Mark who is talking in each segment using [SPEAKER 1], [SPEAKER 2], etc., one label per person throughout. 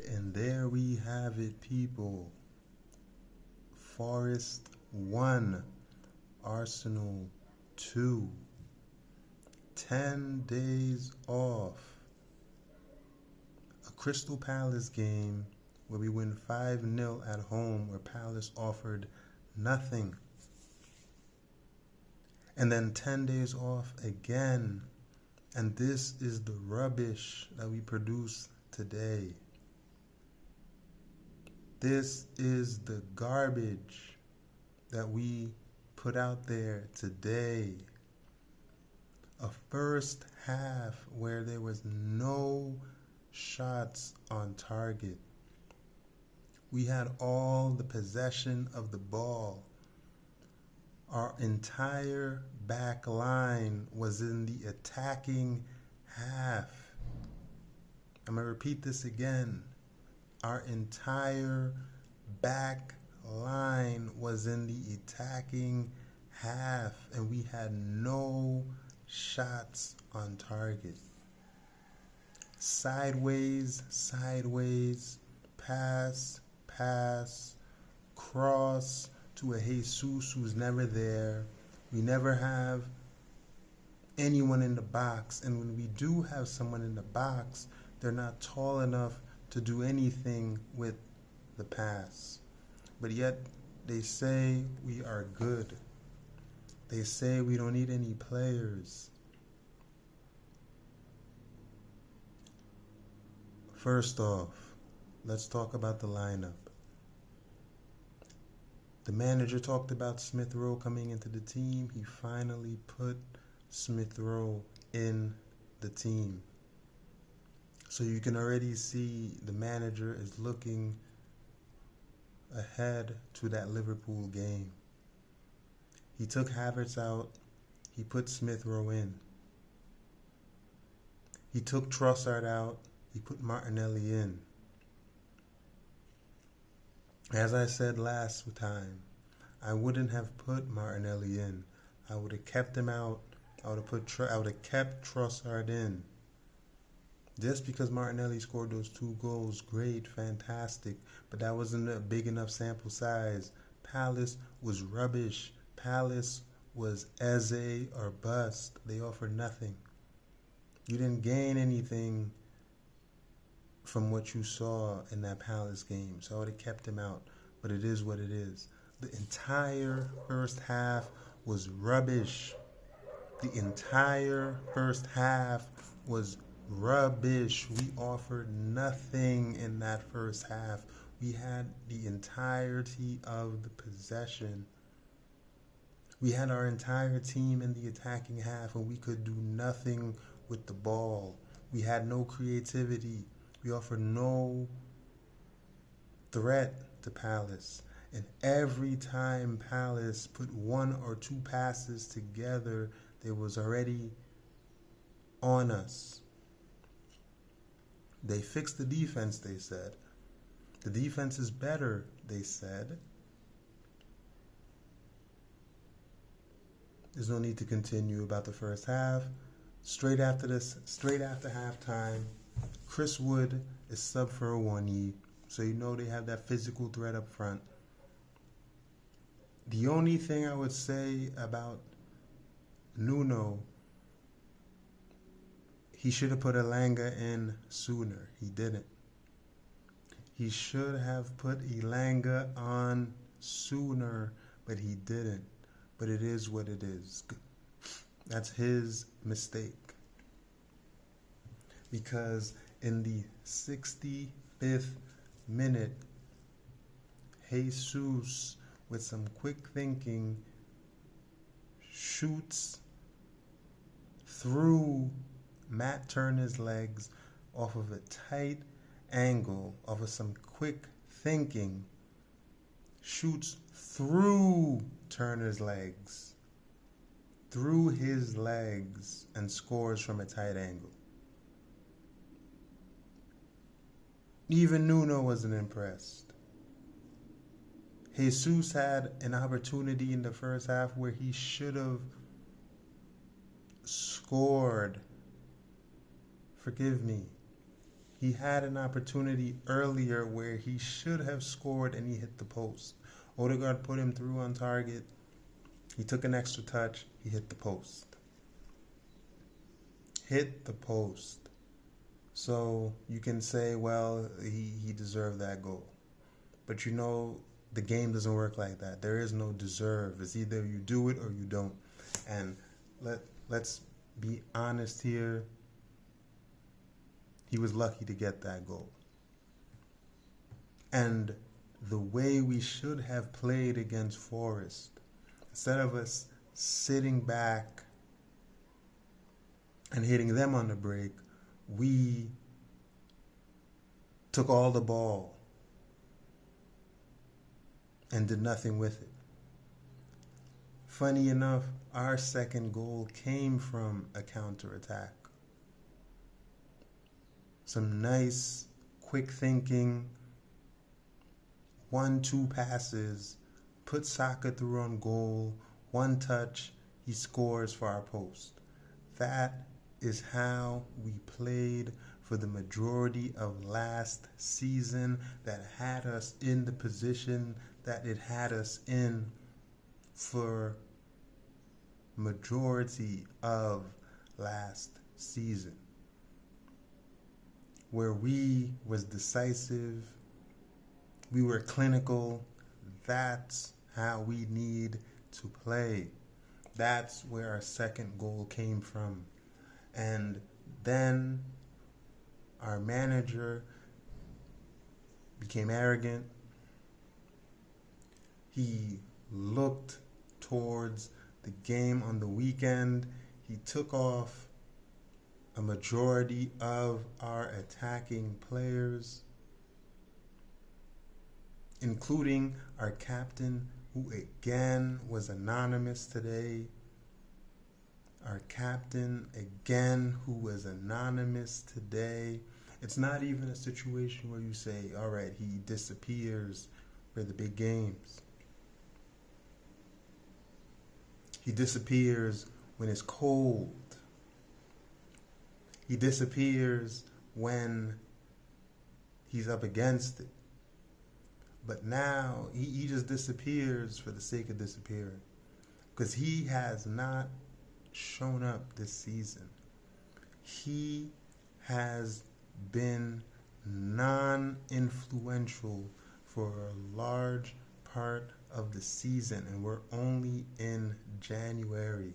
[SPEAKER 1] And there we have it, people. Forest 1, Arsenal 2. 10 days off. A Crystal Palace game where we win 5-0 at home, where Palace offered nothing. And then 10 days off again. And this is the rubbish that we produce today. This is the garbage that we put out there today. A first half where there was no shots on target. We had all the possession of the ball. Our entire back line was in the attacking half. I'm going to repeat this again. Our entire back line was in the attacking half, and we had no shots on target. Sideways, pass, cross to a Jesus who's never there. We never have anyone in the box, and when we do have someone in the box, they're not tall enough to do anything with the pass. But yet they say we are good. They say we don't need any players. First off, let's talk about the lineup. The manager talked about Smith Rowe coming into the team. He finally put Smith Rowe in the team. So you can already see the manager is looking ahead to that Liverpool game. He took Havertz out. He put Smith Rowe in. He took Trossard out. He put Martinelli in. As I said last time, I wouldn't have put Martinelli in. I would have kept him out. I would have kept Trossard in. Just because Martinelli scored those 2 goals, great, fantastic, but that wasn't a big enough sample size. Palace was rubbish. Palace was Eze or bust. They offered nothing. You didn't gain anything from what you saw in that Palace game, so I would have kept him out, but it is what it is. The entire first half was rubbish. The entire first half was rubbish. We offered nothing in that first half. We had the entirety of the possession. We had our entire team in the attacking half, and we could do nothing with the ball. We had no creativity. We offered no threat to Palace. And every time Palace put 1 or 2 passes together, they was already on us. They fixed the defense, they said. The defense is better, they said. There's no need to continue about the first half. Straight after halftime, Chris Wood is sub for Awoniyi, so you know they have that physical threat up front. The only thing I would say about Nuno, he should have put Elanga in sooner. He didn't. He should have put Elanga on sooner, but he didn't. But it is what it is. That's his mistake. Because in the 65th minute, Jesus, with some quick thinking, shoots through Matt Turner's legs off of a tight angle, off of some quick thinking, shoots through Turner's legs, through his legs, and scores from a tight angle. Even Nuno wasn't impressed. Jesus had an opportunity in the first half where he should have scored. Forgive me. He had an opportunity earlier where he should have scored and he hit the post. Odegaard put him through on target. He took an extra touch. He hit the post. Hit the post. So you can say, well, he deserved that goal. But you know, the game doesn't work like that. There is no deserve. It's either you do it or you don't. And let's be honest here. He was lucky to get that goal. And the way we should have played against Forest, instead of us sitting back and hitting them on the break, we took all the ball and did nothing with it. Funny enough, our second goal came from a counterattack. Some nice, quick thinking, 1-2 passes, put Saka through on goal, one touch, he scores for our post. That is how we played for the majority of last season, that had us in the position that it had us in for majority of last season, where we was decisive, we were clinical. That's how we need to play. That's where our second goal came from. And then our manager became arrogant. He looked towards the game on the weekend. He took off a majority of our attacking players, including our captain, who again was anonymous today. Our captain, again, who was anonymous today. It's not even a situation where you say, all right, he disappears for the big games. He disappears when it's cold. He disappears when he's up against it. But now he just disappears for the sake of disappearing, because he has not shown up this season. He has been non-influential for a large part of the season, and we're only in January.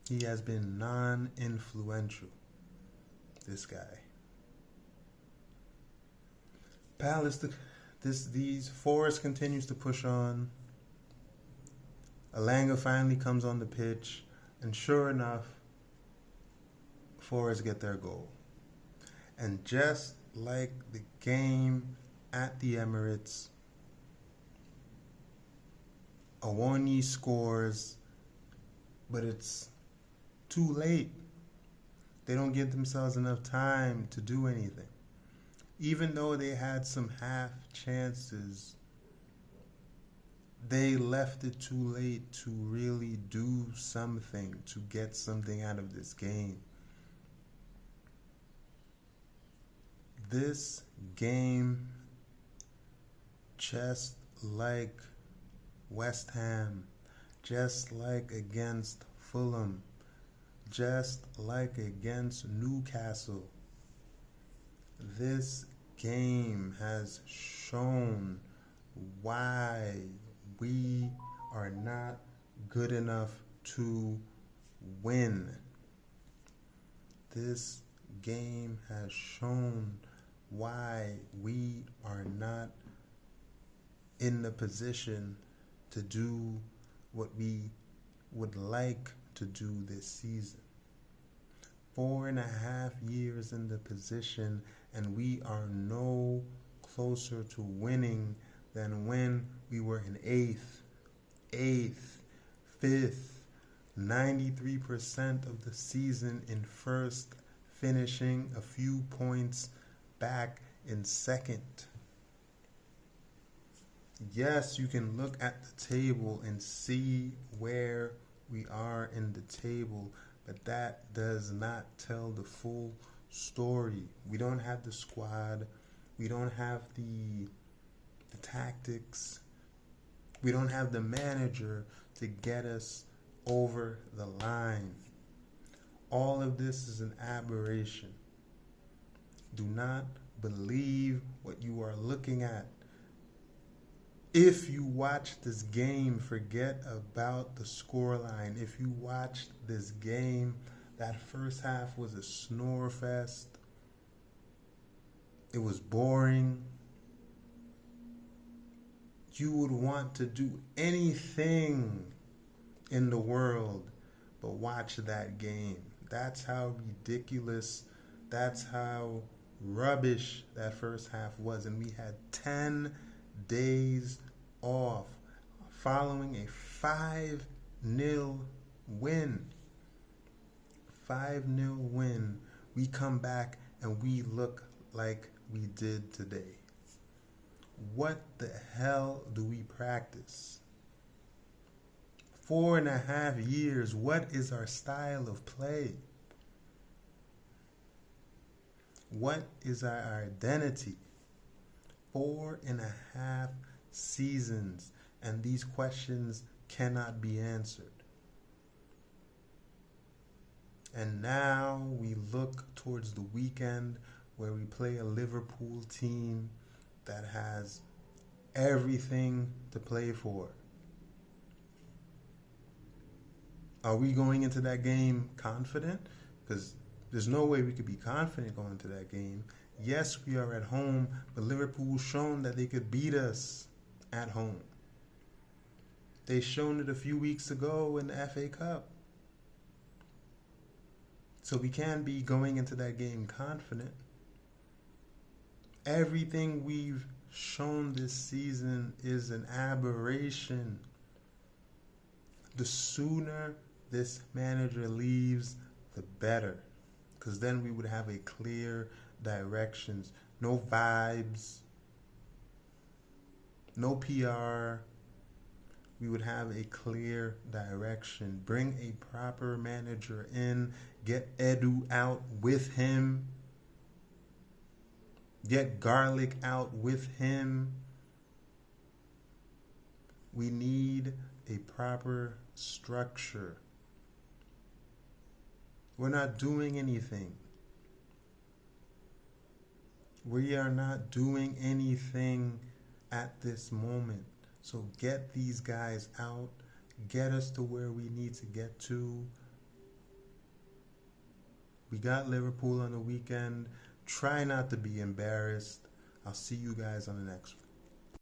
[SPEAKER 1] He has been non-influential, this guy. Palace, these Forest continues to push on. Alanga finally comes on the pitch, and sure enough, Forest get their goal. And just like the game at the Emirates, Awoni scores, but it's too late. They don't give themselves enough time to do anything. Even though they had some half chances, they left it too late to really do something, to get something out of this game. This game, just like West Ham, just like against Fulham, just like against Newcastle, this game has shown why we are not good enough to win. This game has shown why we are not in the position to do what we would like to do this season. 4.5 years in the position, and we are no closer to winning than when we were in 8th, 5th, 93% of the season in first, finishing a few points back in second. Yes, you can look at the table and see where we are in the table, but that does not tell the full story. We don't have the squad. We don't have the tactics. We don't have the manager to get us over the line. All of this is an aberration. Do not believe what you are looking at. If you watch this game, forget about the scoreline. If you watched this game, that first half was a snore fest. It was boring. You would want to do anything in the world but watch that game. That's how ridiculous, that's how rubbish that first half was. And we had 10 days off following a 5-0 win. 5-0 win. We come back and we look like we did today. What the hell do we practice? 4.5 years. What is our style of play? What is our identity? 4.5 seasons, and these questions cannot be answered. And now we look towards the weekend where we play a Liverpool team that has everything to play for. Are we going into that game confident? Because there's no way we could be confident going into that game. Yes, we are at home, but Liverpool's shown that they could beat us at home. They shown it a few weeks ago in the FA Cup. So we can be going into that game confident. Everything we've shown this season is an aberration. The sooner this manager leaves, the better. Because then we would have a clear directions. No vibes. No PR. We would have a clear direction. Bring a proper manager in. Get Edu out with him. Get Garlic out with him. We need a proper structure. We're not doing anything. We are not doing anything at this moment. So get these guys out. Get us to where we need to get to. We got Liverpool on the weekend. Try not to be embarrassed. I'll see you guys on the next one.